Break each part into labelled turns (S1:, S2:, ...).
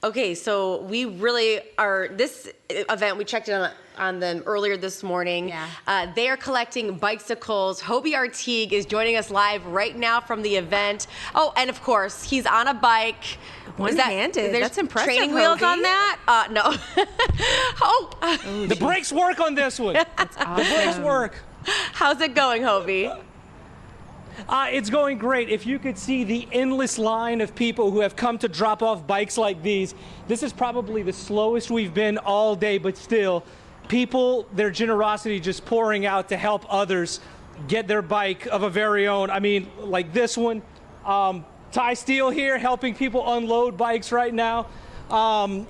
S1: Okay, so we really are, this event, we checked in on them earlier this morning.
S2: Yeah.
S1: They are collecting bicycles. Hobie Artigue is joining us live right now from the event. Oh, and of course, he's on a bike.
S2: One-handed.
S1: There's
S2: That's impressive,
S1: training wheels
S2: Hobie.
S1: on that? No. Oh.
S3: The brakes work on this one.
S2: That's awesome.
S3: The brakes work.
S1: How's it going, Hobie?
S3: It's going great. If you could see the endless line of people who have come to drop off bikes like these, this is probably the slowest we've been all day, but still, people, their generosity just pouring out to help others get their bike of a very own. I mean, like this one, Ty Steele here helping people unload bikes right now.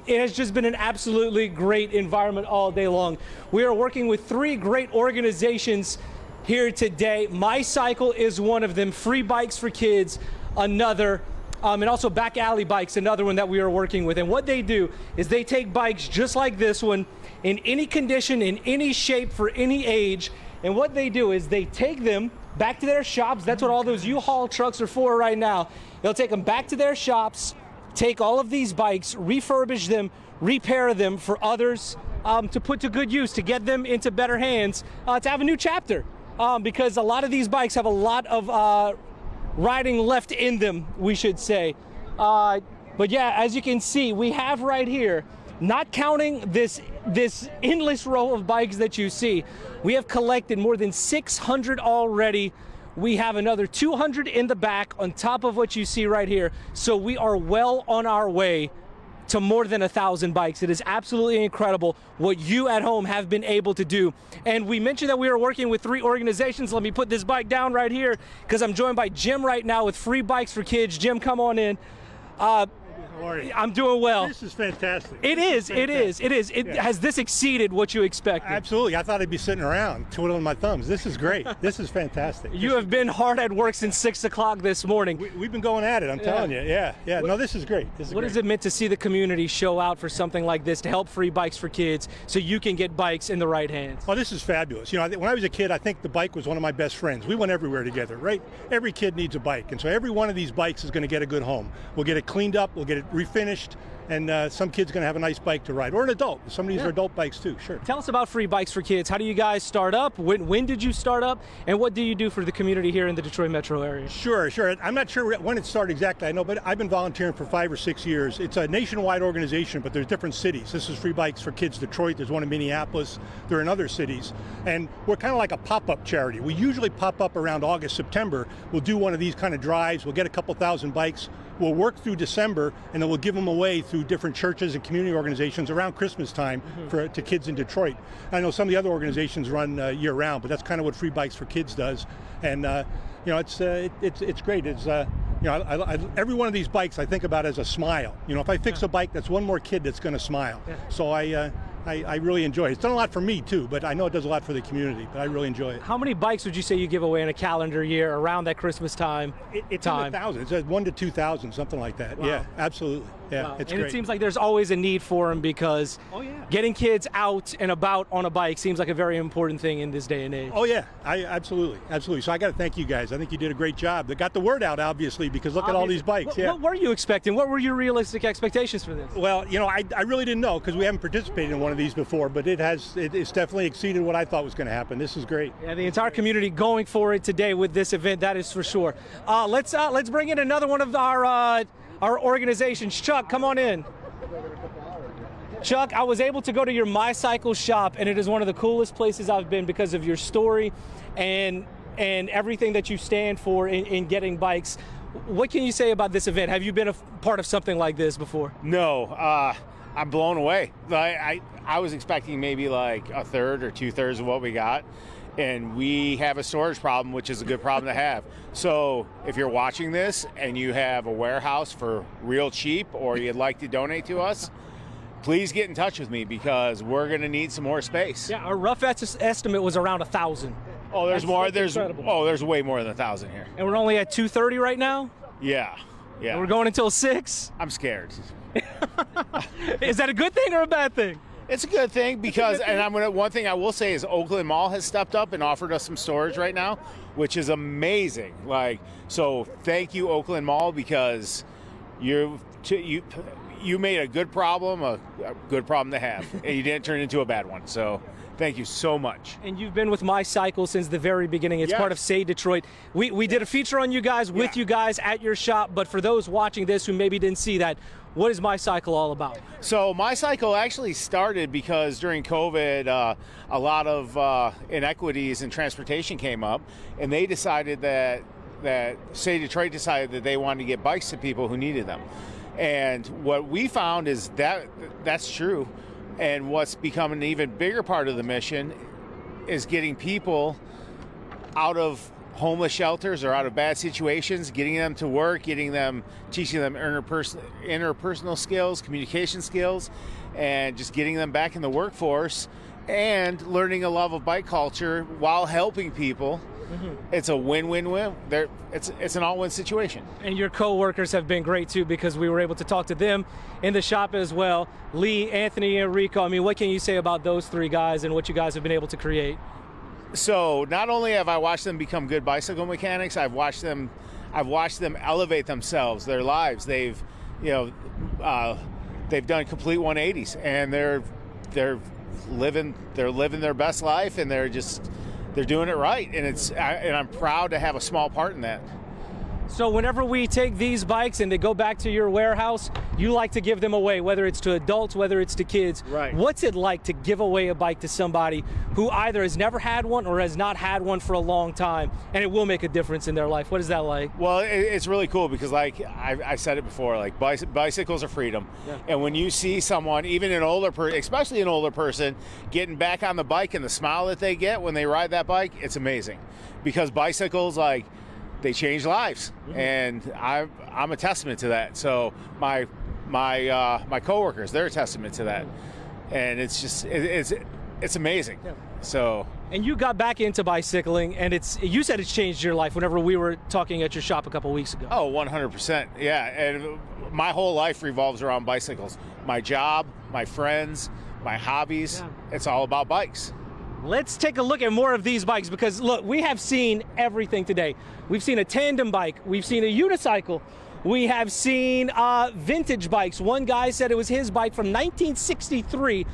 S3: It has just been an absolutely great environment all day long. We are working with 3 great organizations here today. My Cycle is one of them, Free Bikes for Kids another, and also Back Alley Bikes, another one that we are working with. And what they do is they take bikes just like this one, in any condition, in any shape, for any age, and what they do is they take them back to their shops. That's what all those U-Haul trucks are for right now. They'll take them back to their shops, take all of these bikes, refurbish them, repair them for others to put to good use, to get them into better hands, to have a new chapter. Because a lot of these bikes have a lot of riding left in them, we should say. But yeah, as you can see, we have right here, not counting this endless row of bikes that you see, we have collected more than 600 already. We have another 200 in the back on top of what you see right here. So we are well on our way to more than 1,000 bikes. It is absolutely incredible what you at home have been able to do. And we mentioned that we are working with 3 organizations. Let me put this bike down right here because I'm joined by Jim right now with Free Bikes for Kids. Jim, come on in.
S4: How are you?
S3: I'm doing well.
S4: This is fantastic.
S3: It is. Has this exceeded what you expected?
S4: Absolutely. I thought I'd be sitting around twiddling my thumbs. This is great. This is fantastic.
S3: You have been hard at work since 6 o'clock this morning.
S4: We've been going at it, I'm telling you. Yeah. No, this is great.
S3: What is it meant to see the community show out for something like this to help Free Bikes for Kids so you can get bikes in the right hands?
S4: Oh, this is fabulous. You know, when I was a kid, I think the bike was one of my best friends. We went everywhere together, right? Every kid needs a bike, and so every one of these bikes is going to get a good home. We'll get it cleaned up, we'll get it refinished, and some kid's going to have a nice bike to ride, or an adult. Some of these are adult bikes too, sure.
S3: Tell us about Free Bikes for Kids. How do you guys start up? When did you start up? And what do you do for the community here in the Detroit metro area?
S4: Sure. I'm not sure when it started exactly, I know, but I've been volunteering for 5 or 6 years. It's a nationwide organization, but there's different cities. This is Free Bikes for Kids Detroit. There's one in Minneapolis. They're in other cities. And we're kind of like a pop-up charity. We usually pop up around August, September. We'll do one of these kind of drives. We'll get a couple thousand bikes. We'll work through December, and then we'll give them away through different churches and community organizations around Christmas time to kids in Detroit. I know some of the other organizations run year-round, but that's kind of what Free Bikes for Kids does. And you know, it's great. It's you know, every one of these bikes I think about as a smile. You know, if I fix a bike, that's one more kid that's going to smile. So I really enjoy it. It's done a lot for me too, but I know it does a lot for the community, but I really enjoy it.
S3: How many bikes would you say you give away in a calendar year around that Christmas time?
S4: It's in the thousands. It's 1 to 2,000, something like that.
S3: Wow.
S4: Yeah, absolutely. Yeah,
S3: Wow.
S4: it's
S3: and
S4: great.
S3: it seems like there's always a need for them because getting kids out and about on a bike seems like a very important thing in this day and age.
S4: Oh yeah, absolutely. So I got to thank you guys. I think you did a great job. They got the word out, obviously, because look at all these bikes.
S3: What were you expecting? What were your realistic expectations for this?
S4: Well, you know, I really didn't know because we haven't participated in one of these before, but it's definitely exceeded what I thought was going to happen. This is great.
S3: Yeah, the entire community going for it today with this event, that is for sure. Let's bring in another one of our organizations. Chuck, come on in. Chuck, I was able to go to your My Cycle shop, and it is one of the coolest places I've been because of your story and everything that you stand for in getting bikes. What can you say about this event? Have you been a part of something like this before?
S5: No, I'm blown away. I was expecting maybe like a third or 2/3 of what we got, and we have a storage problem, which is a good problem to have. So if you're watching this and you have a warehouse for real cheap or you'd like to donate to us, please get in touch with me because we're going to need some more space.
S3: Yeah, our rough estimate was around 1,000.
S5: Oh, there's more.
S3: There's
S5: There's way more than 1,000 here.
S3: And we're only at 230 right now?
S5: Yeah.
S3: And we're going until 6?
S5: I'm scared.
S3: Is that a good thing or a bad thing?
S5: It's a good thing because, one thing I will say is Oakland Mall has stepped up and offered us some storage right now, which is amazing. So thank you, Oakland Mall, because you you made a good problem a good problem to have, and you didn't turn it into a bad one. So thank you so much.
S3: And you've been with My Cycle since the very beginning. It's
S5: Yes.
S3: part of Say Detroit. We did a feature on you guys with you guys at your shop, but for those watching this who maybe didn't see that, what is My Cycle all about?
S5: So My Cycle actually started because during COVID, a lot of inequities in transportation came up, and they decided that Say Detroit decided that they wanted to get bikes to people who needed them. And what we found is that that's true. And what's become an even bigger part of the mission is getting people out of homeless shelters or out of bad situations, getting them to work, teaching them interpersonal skills, communication skills, and just getting them back in the workforce and learning a love of bike culture while helping people. It's a win-win-win. It's an all-win situation.
S3: And your co-workers have been great too, because we were able to talk to them in the shop as well. Lee, Anthony, and Rico. I mean, what can you say about those three guys and what you guys have been able to create?
S5: So not only have I watched them become good bicycle mechanics, I've watched them elevate themselves, their lives. They've done complete 180s, and they're living their best life, and they're doing it right, and I'm proud to have a small part in that.
S3: So whenever we take these bikes and they go back to your warehouse, you like to give them away, whether it's to adults, whether it's to kids.
S5: Right.
S3: What's it like to give away a bike to somebody who either has never had one or has not had one for a long time, and it will make a difference in their life? What is that like?
S5: Well, it's really cool because, like I said it before, like bicycles are freedom.
S3: Yeah.
S5: And when you see someone, even an older person, especially an older person, getting back on the bike and the smile that they get when they ride that bike, it's amazing. Because bicycles, like, they change lives, and I'm a testament to that. So my coworkers, they're a testament to that, and it's just it's amazing.
S3: Yeah.
S5: So.
S3: And you got back into bicycling, and you said it's changed your life whenever we were talking at your shop a couple weeks ago.
S5: Oh, 100%. Yeah, and my whole life revolves around bicycles. My job, my friends, my hobbies. Yeah. It's all about bikes.
S3: Let's take a look at more of these bikes, because look, we have seen everything today. We've seen a tandem bike, we've seen a unicycle, we have seen vintage bikes. One guy said it was his bike from 1963,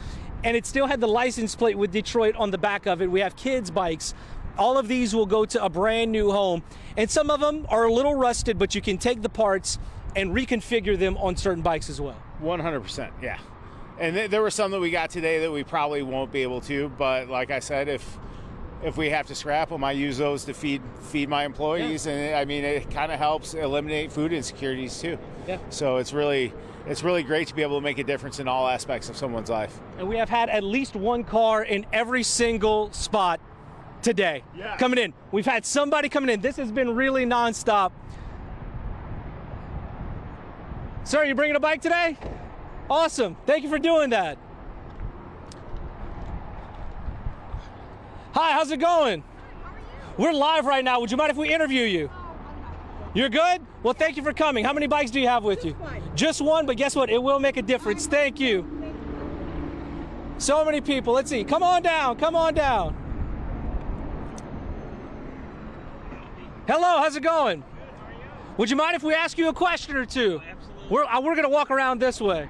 S3: and it still had the license plate with Detroit on the back of it. We have Kidz bikes. All of these will go to a brand new home, and some of them are a little rusted, but you can take the parts and reconfigure them on certain bikes as well.
S5: 100%, yeah. And there were some that we got today that we probably won't be able to, but like I said, if we have to scrap them, I use those to feed my employees, yeah. And I mean, it kind of helps eliminate food insecurities too.
S3: Yeah.
S5: So it's really great to be able to make a difference in all aspects of someone's life.
S3: And we have had at least one car in every single spot today.
S5: Yeah.
S3: Coming in. We've had somebody coming in. This has been really nonstop. Sir, you bringing a bike today? Awesome. Thank you for doing that. Hi, how's it going?
S2: How are you?
S3: We're live right now. Would you mind if we interview you? You're good? Well, thank you for coming. How many bikes do you have with you?
S2: One.
S3: Just one, but guess what? It will make a difference. Thank you. So many people. Let's see. Come on down. Come on down. Hello, how's it going?
S6: How are you?
S3: Would you mind if we ask you a question or two?
S6: Absolutely.
S3: We're going to walk around this way.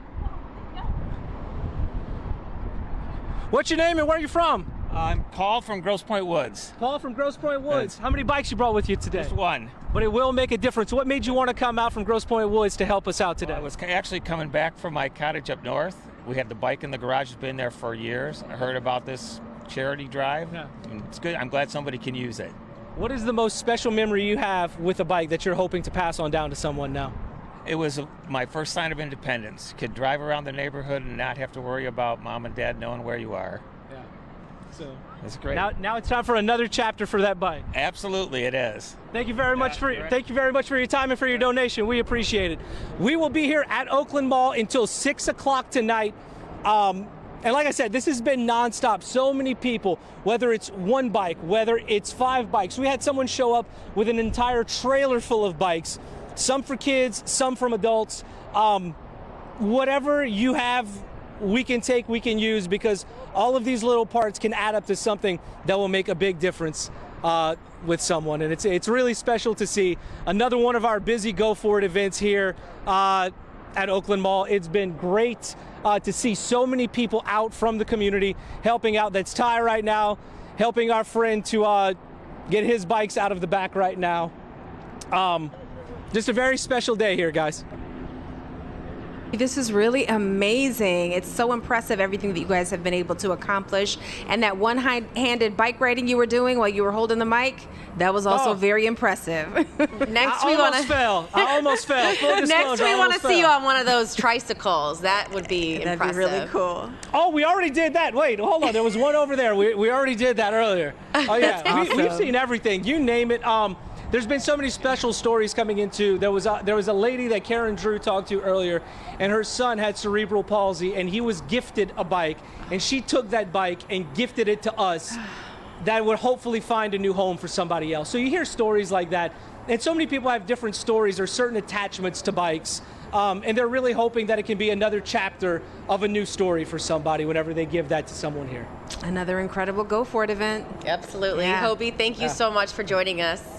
S3: What's your name and where are you from?
S6: I'm Paul from Grosse Pointe Woods.
S3: Paul from Grosse Pointe Woods. How many bikes you brought with you today?
S6: Just one.
S3: But it will make a difference. What made you want to come out from Grosse Pointe Woods to help us out today?
S6: I was actually coming back from my cottage up north. We had the bike in the garage. It's been there for years. I heard about this charity drive.
S3: Yeah.
S6: And it's good. I'm glad somebody can use it.
S3: What is the most special memory you have with a bike that you're hoping to pass on down to someone now?
S6: It was my first sign of independence. Could drive around the neighborhood and not have to worry about mom and dad knowing where you are.
S3: Yeah. So
S6: It's great.
S3: now it's time for another chapter for that bike.
S6: Absolutely, it is.
S3: Thank you very much for
S6: correct.
S3: thank you very much for your time and for your donation. We appreciate it. We will be here at Oakland Mall until 6 o'clock tonight. And like I said, this has been nonstop. So many people, whether it's one bike, whether it's 5 bikes. We had someone show up with an entire trailer full of bikes, some for kids, some from adults. Whatever you have, we can take, we can use, because all of these little parts can add up to something that will make a big difference with someone. And it's really special to see another one of our busy Go For It events here. at Oakland Mall. It's been great to see so many people out from the community helping out. That's Ty right now, helping our friend to get his bikes out of the back right now. Just a very special day here, guys.
S2: This is really amazing. It's so impressive, everything that you guys have been able to accomplish. And that one-handed bike riding you were doing while you were holding the mic, that was also very impressive.
S1: Next,
S3: I almost fell. Full
S1: Next,
S3: disclosure,
S1: we
S3: I
S1: want to
S3: almost
S1: see you
S3: fell.
S1: on one of those tricycles. That would be
S2: That'd
S1: impressive.
S2: be really cool.
S3: Oh, we already did that. Wait, hold on. There was one over there. We already did that earlier. Oh, yeah. We've seen everything. You name it. There's been so many special stories coming into. There was a lady that Karen Drew talked to earlier, and her son had cerebral palsy, and he was gifted a bike, and she took that bike and gifted it to us. That would hopefully find a new home for somebody else. So you hear stories like that, and so many people have different stories or certain attachments to bikes, and they're really hoping that it can be another chapter of a new story for somebody whenever they give that to someone here.
S2: Another incredible Go For It event.
S1: Absolutely.
S2: Yeah.
S1: Hobie, thank you so much for joining us.